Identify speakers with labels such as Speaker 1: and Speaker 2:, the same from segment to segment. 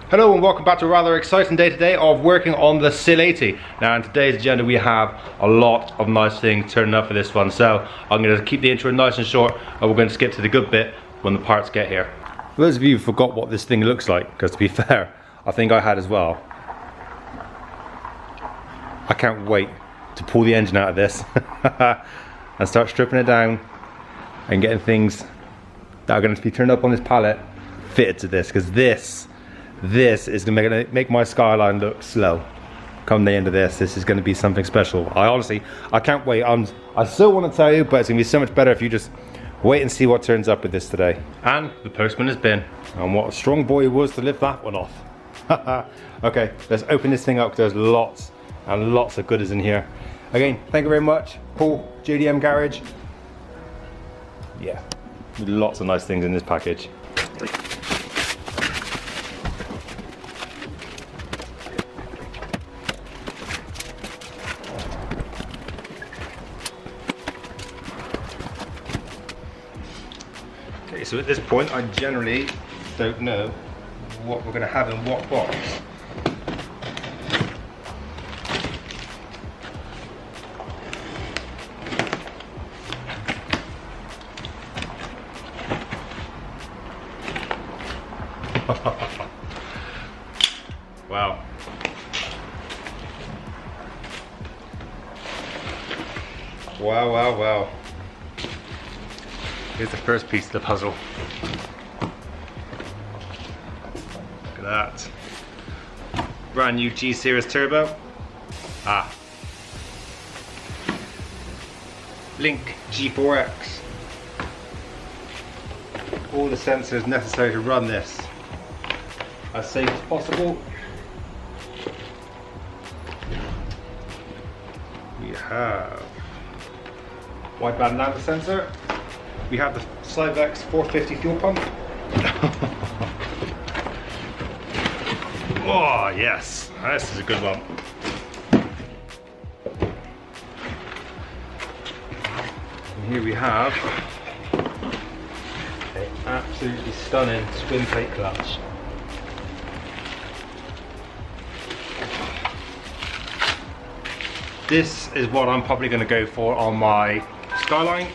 Speaker 1: Hello and welcome back to a rather exciting day today of working on the SILEIGHTY. Now in today's agenda we have a lot of nice things turning up for this one, so I'm going to keep the intro nice and short and we're going to skip to the good bit when the parts get here. For those of you who forgot what this thing looks like, because to be fair, I think I had as well. I can't wait to pull the engine out of this and start stripping it down and getting things that are going to be turned up on this pallet fitted to this, because this is going to make my skyline look slow. Come the end of this is going to be something special. I can't wait. I still want to tell you, but it's going to be so much better if you just wait and see what turns up with this today. And the postman has been, and what a strong boy he was to lift that one off. Okay, let's open this thing up because there's lots and lots of goodies in here. Again, thank you very much, Paul, JDM Garage. Yeah, lots of nice things in this package. Okay, so at this point I generally don't know what we're going to have in what box. Wow. Wow. Here's the first piece of the puzzle. Look at that. Brand new G Series turbo. Link G4X. All the sensors necessary to run this as safe as possible. We have wideband lamp sensor. We have the SILEIGHTY 450 fuel pump. Oh yes, this is a good one. And here we have an absolutely stunning twin plate clutch. This is what I'm probably going to go for on my Skyline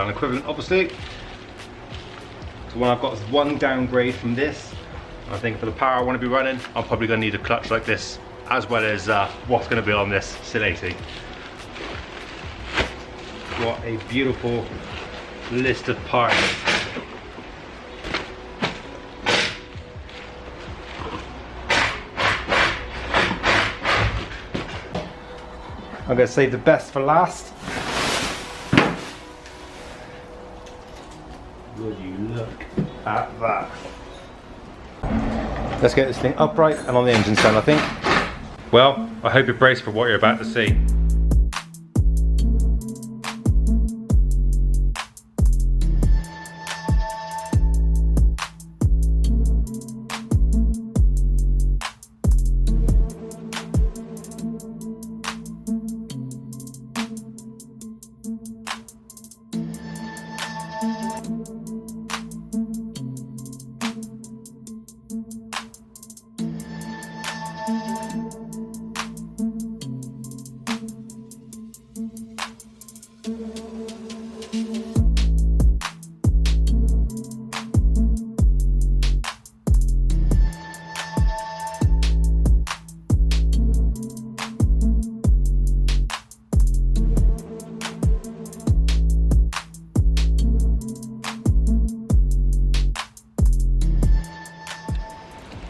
Speaker 1: equivalent, obviously. So when I've got one downgrade from this, I think for the power I want to be running, I'm probably going to need a clutch like this, as well as what's going to be on this SILEIGHTY. What a beautiful list of parts. I'm going to save the best for last. Would you look at that? Let's get this thing upright and on the engine stand, I think. Well, I hope you're braced for what you're about to see.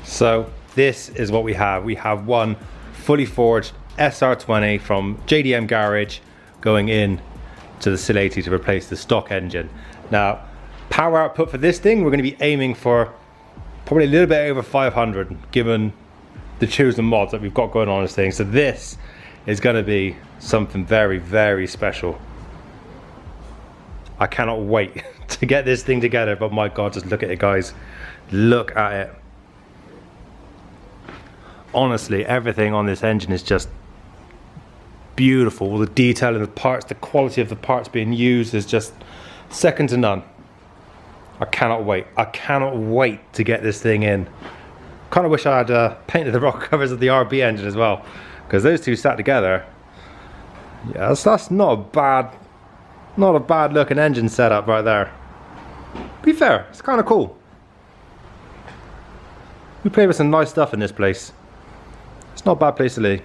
Speaker 1: So this is what we have. We have one fully forged SR20 from JDM Garage going in to the SILEIGHTY to replace the stock engine. Now, power output for this thing, we're going to be aiming for probably a little bit over 500, given the chosen mods that we've got going on this thing. So this is going to be something very, very special. I cannot wait to get this thing together, but my God, just look at it, guys. Look at it. Honestly, everything on this engine is just beautiful. The detail in the parts, the quality of the parts being used is just second to none. I cannot wait. I cannot wait to get this thing in. Kind of wish I had painted the rocker covers of the RB engine as well, because those two sat together. Yeah, that's not a bad looking engine setup right there. To be fair, it's kind of cool. We play with some nice stuff in this place. It's not a bad place to live.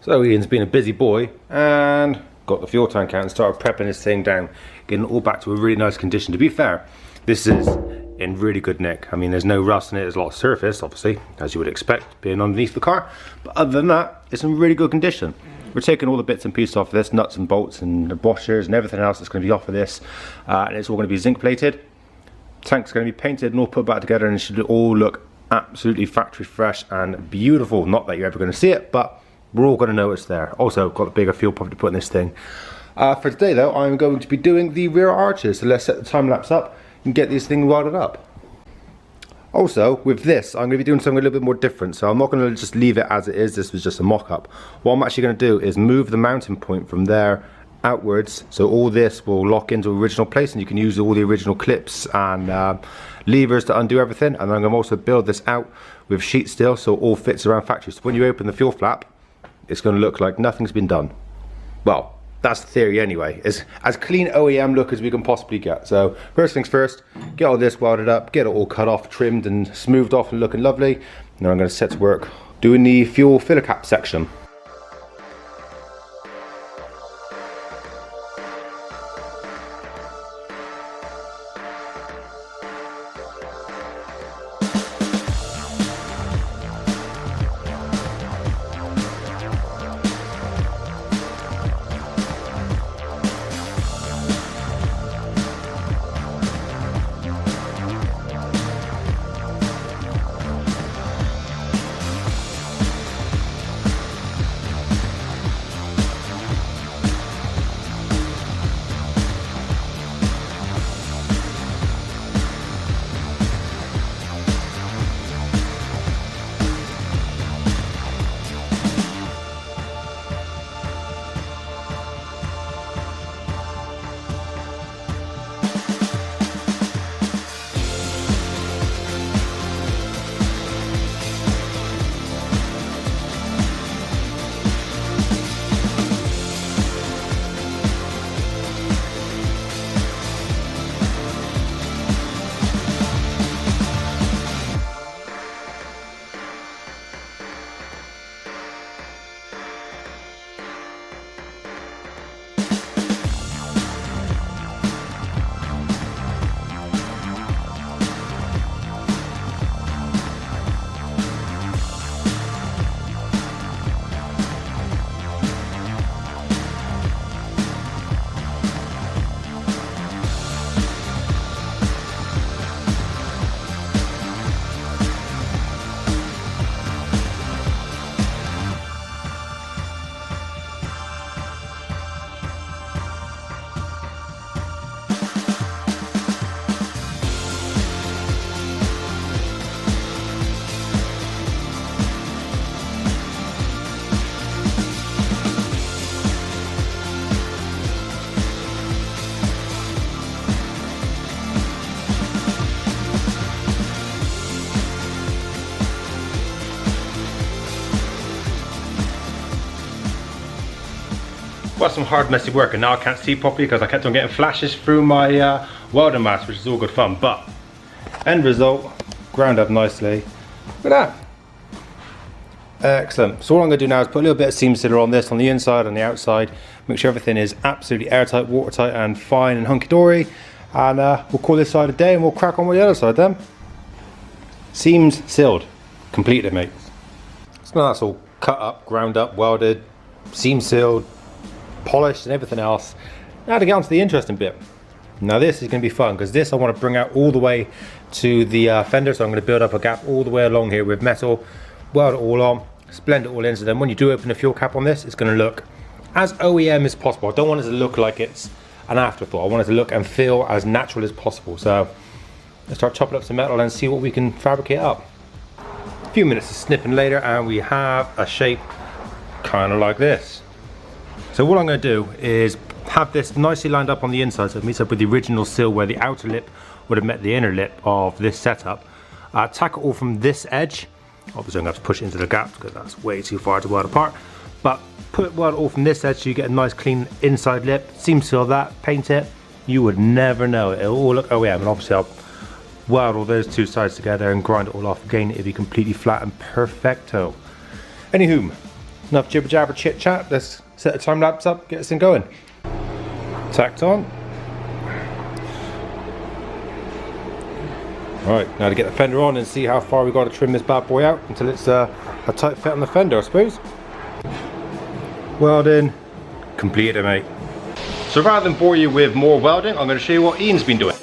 Speaker 1: So Ian's been a busy boy and got the fuel tank out and started prepping this thing down, getting it all back to a really nice condition. To be fair, this is in really good nick. I mean, there's no rust in it, there's a lot of surface, obviously, as you would expect, being underneath the car. But other than that, it's in really good condition. We're taking all the bits and pieces off of this, nuts and bolts and the washers and everything else that's going to be off of this. And it's all going to be zinc plated. Tank's going to be painted and all put back together, and it should all look absolutely factory fresh and beautiful. Not that you're ever going to see it, but we're all going to know it's there. Also, got a bigger fuel pump to put in this thing. For today though, I'm going to be doing the rear arches. So let's set the time lapse up and get this thing welded up. Also, with this, I'm going to be doing something a little bit more different. So I'm not going to just leave it as it is. This was just a mock-up. What I'm actually going to do is move the mounting point from there outwards, so all this will lock into original place, and you can use all the original clips and levers to undo everything. And I'm going to also build this out with sheet steel, so it all fits around factory. So when you open the fuel flap, it's going to look like nothing's been done. Well, that's the theory anyway. It's as clean OEM look as we can possibly get. So first things first, get all this welded up, get it all cut off, trimmed and smoothed off and looking lovely. Now I'm going to set to work doing the fuel filler cap section. Well, some hard messy work, and now I can't see properly because I kept on getting flashes through my welding mask, which is all good fun. But end result, ground up nicely. Look at that. Excellent. So all I'm going to do now is put a little bit of seam sealer on this, on the inside and the outside, make sure everything is absolutely airtight, watertight and fine and hunky-dory. And we'll call this side a day and we'll crack on with the other side then. Seams sealed. Completed, mate. So now that's all cut up, ground up, welded, seam sealed, polished and everything else. Now to get on to the interesting bit. Now this is going to be fun because this I want to bring out all the way to the fender. So I'm going to build up a gap all the way along here with metal, weld it all on, blend it all in, so then when you do open the fuel cap on this, it's going to look as OEM as possible. I don't want it to look like it's an afterthought. I want it to look and feel as natural as possible. So let's start chopping up some metal and see what we can fabricate up. A few minutes of snipping later and we have a shape kind of like this. So what I'm going to do is have this nicely lined up on the inside so it meets up with the original sill where the outer lip would have met the inner lip of this setup. Tack it all from this edge. Obviously I'm going to have to push it into the gap because that's way too far to weld apart. But weld it all from this edge so you get a nice clean inside lip. Seam seal that, paint it. You would never know it. It'll all look OEM, and obviously I'll weld all those two sides together and grind it all off again. It'll be completely flat and perfecto. Anywho, enough jibber jabber chit chat. Let's set the time lapse up, get this thing going. Tacked on. Right, now to get the fender on and see how far we've got to trim this bad boy out until it's a tight fit on the fender, I suppose. Welding completed, mate. So rather than bore you with more welding, I'm going to show you what Ian's been doing.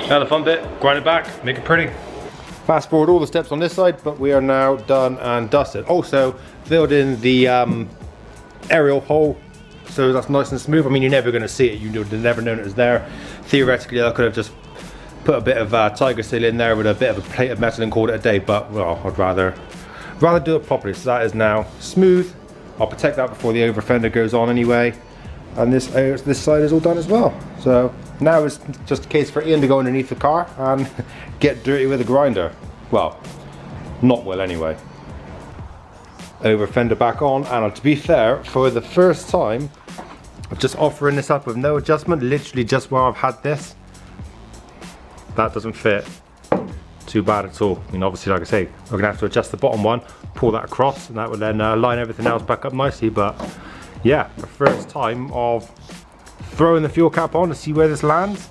Speaker 1: Now the fun bit, grind it back, make it pretty. Fast forward all the steps on this side, but we are now done and dusted. Also, filled in the aerial hole, so that's nice and smooth. I mean, you're never going to see it, you'd never known it was there. Theoretically, I could have just put a bit of tiger seal in there with a bit of a plate of metal and called it a day, but well, I'd rather do it properly. So that is now smooth. I'll protect that before the over fender goes on anyway. And this side is all done as well. So now it's just a case for Ian to go underneath the car and get dirty with a grinder. Well, not well anyway. Over fender back on, and to be fair, for the first time, I'm just offering this up with no adjustment, literally just where I've had this. That doesn't fit too bad at all. I mean, obviously, like I say, we're gonna have to adjust the bottom one, pull that across, and that will then line everything else back up nicely. But yeah, the first time of throwing the fuel cap on to see where this lands,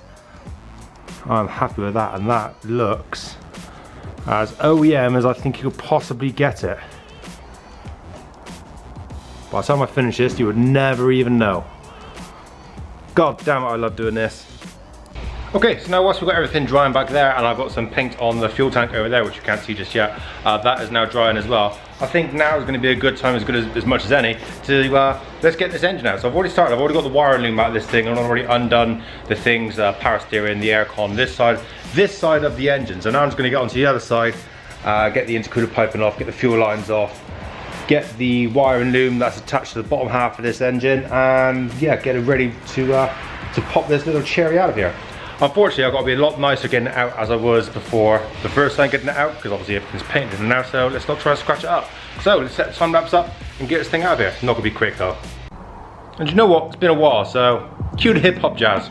Speaker 1: I'm happy with that, and that looks as OEM as I think you could possibly get it. By the time I finish this, you would never even know. God damn it, I love doing this. Okay, so now once we've got everything drying back there, and I've got some paint on the fuel tank over there, which you can't see just yet, that is now drying as well. I think now is going to be a good time, as good as much as any, to let's get this engine out. So I've already started, I've already got the wiring loom out of this thing, and I've already undone the things, power steering, the aircon, this side of the engine. So now I'm just going to get onto the other side, get the intercooler piping off, get the fuel lines off, get the wiring loom that's attached to the bottom half of this engine, and yeah, get it ready to pop this little cherry out of here. Unfortunately, I've got to be a lot nicer getting it out as I was before the first time getting it out, because obviously everything's painted in now, so let's not try to scratch it up. So let's set the time lapse up and get this thing out of here. It's not going to be quick though. And you know what? It's been a while, so cue the hip hop jazz.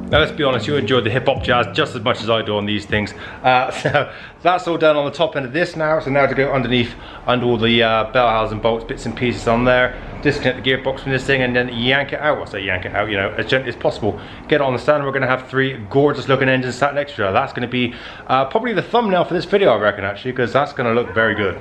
Speaker 1: Now let's be honest, you enjoyed the hip hop jazz just as much as I do on these things. So that's all done on the top end of this now. So now to go underneath, under all the bell housing bolts, bits and pieces on there, disconnect the gearbox from this thing and then yank it out. Well, I say yank it out, you know, as gently as possible. Get it on the stand. We're gonna have 3 gorgeous looking engines sat next to each other. That's gonna be probably the thumbnail for this video, I reckon, actually, because that's gonna look very good.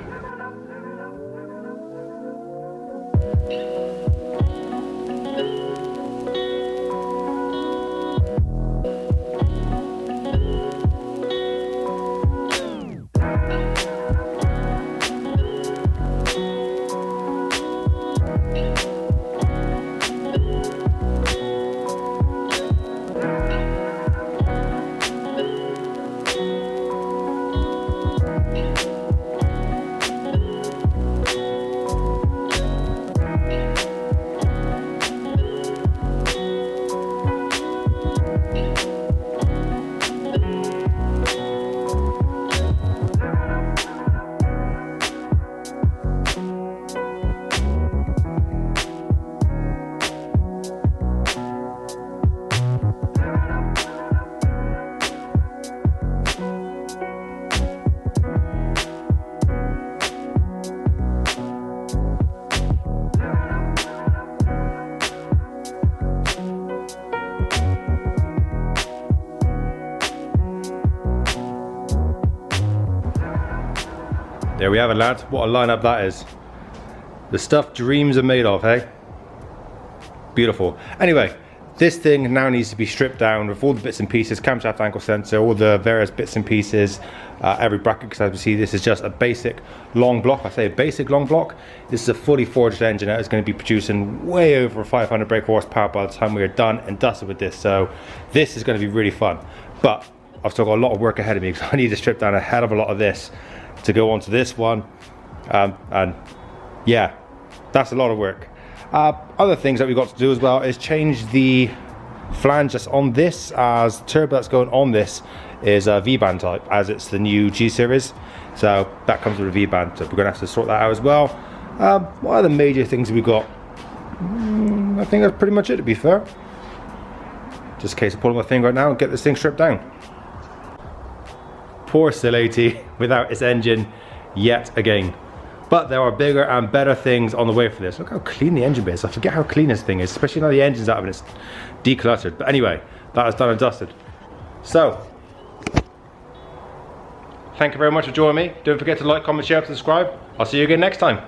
Speaker 1: There we have it, lads. What a lineup that is. The stuff dreams are made of, hey? Beautiful. Anyway, this thing now needs to be stripped down with all the bits and pieces, camshaft ankle sensor, all the various bits and pieces, every bracket, because as we see, this is just a basic long block. I say a basic long block. This is a fully forged engine that is going to be producing way over 500 brake horsepower by the time we are done and dusted with this. So this is going to be really fun. But I've still got a lot of work ahead of me because I need to strip down a hell of a lot of this to go onto this one, and yeah, that's a lot of work. Other things that we've got to do as well is change the flange that's on this, as the turbo that's going on this is a V-band type, as it's the new G series, so that comes with a V-band, so we're gonna have to sort that out as well. What are the major things we got? I think that's pretty much it, to be fair. Just in case I pull my finger out now and get this thing stripped down. Poor SILEIGHTY without its engine yet again. But there are bigger and better things on the way for this. Look how clean the engine bay is. I forget how clean this thing is, especially now the engine's out of it, it's decluttered. But anyway, that is done and dusted. So, thank you very much for joining me. Don't forget to like, comment, share, and subscribe. I'll see you again next time.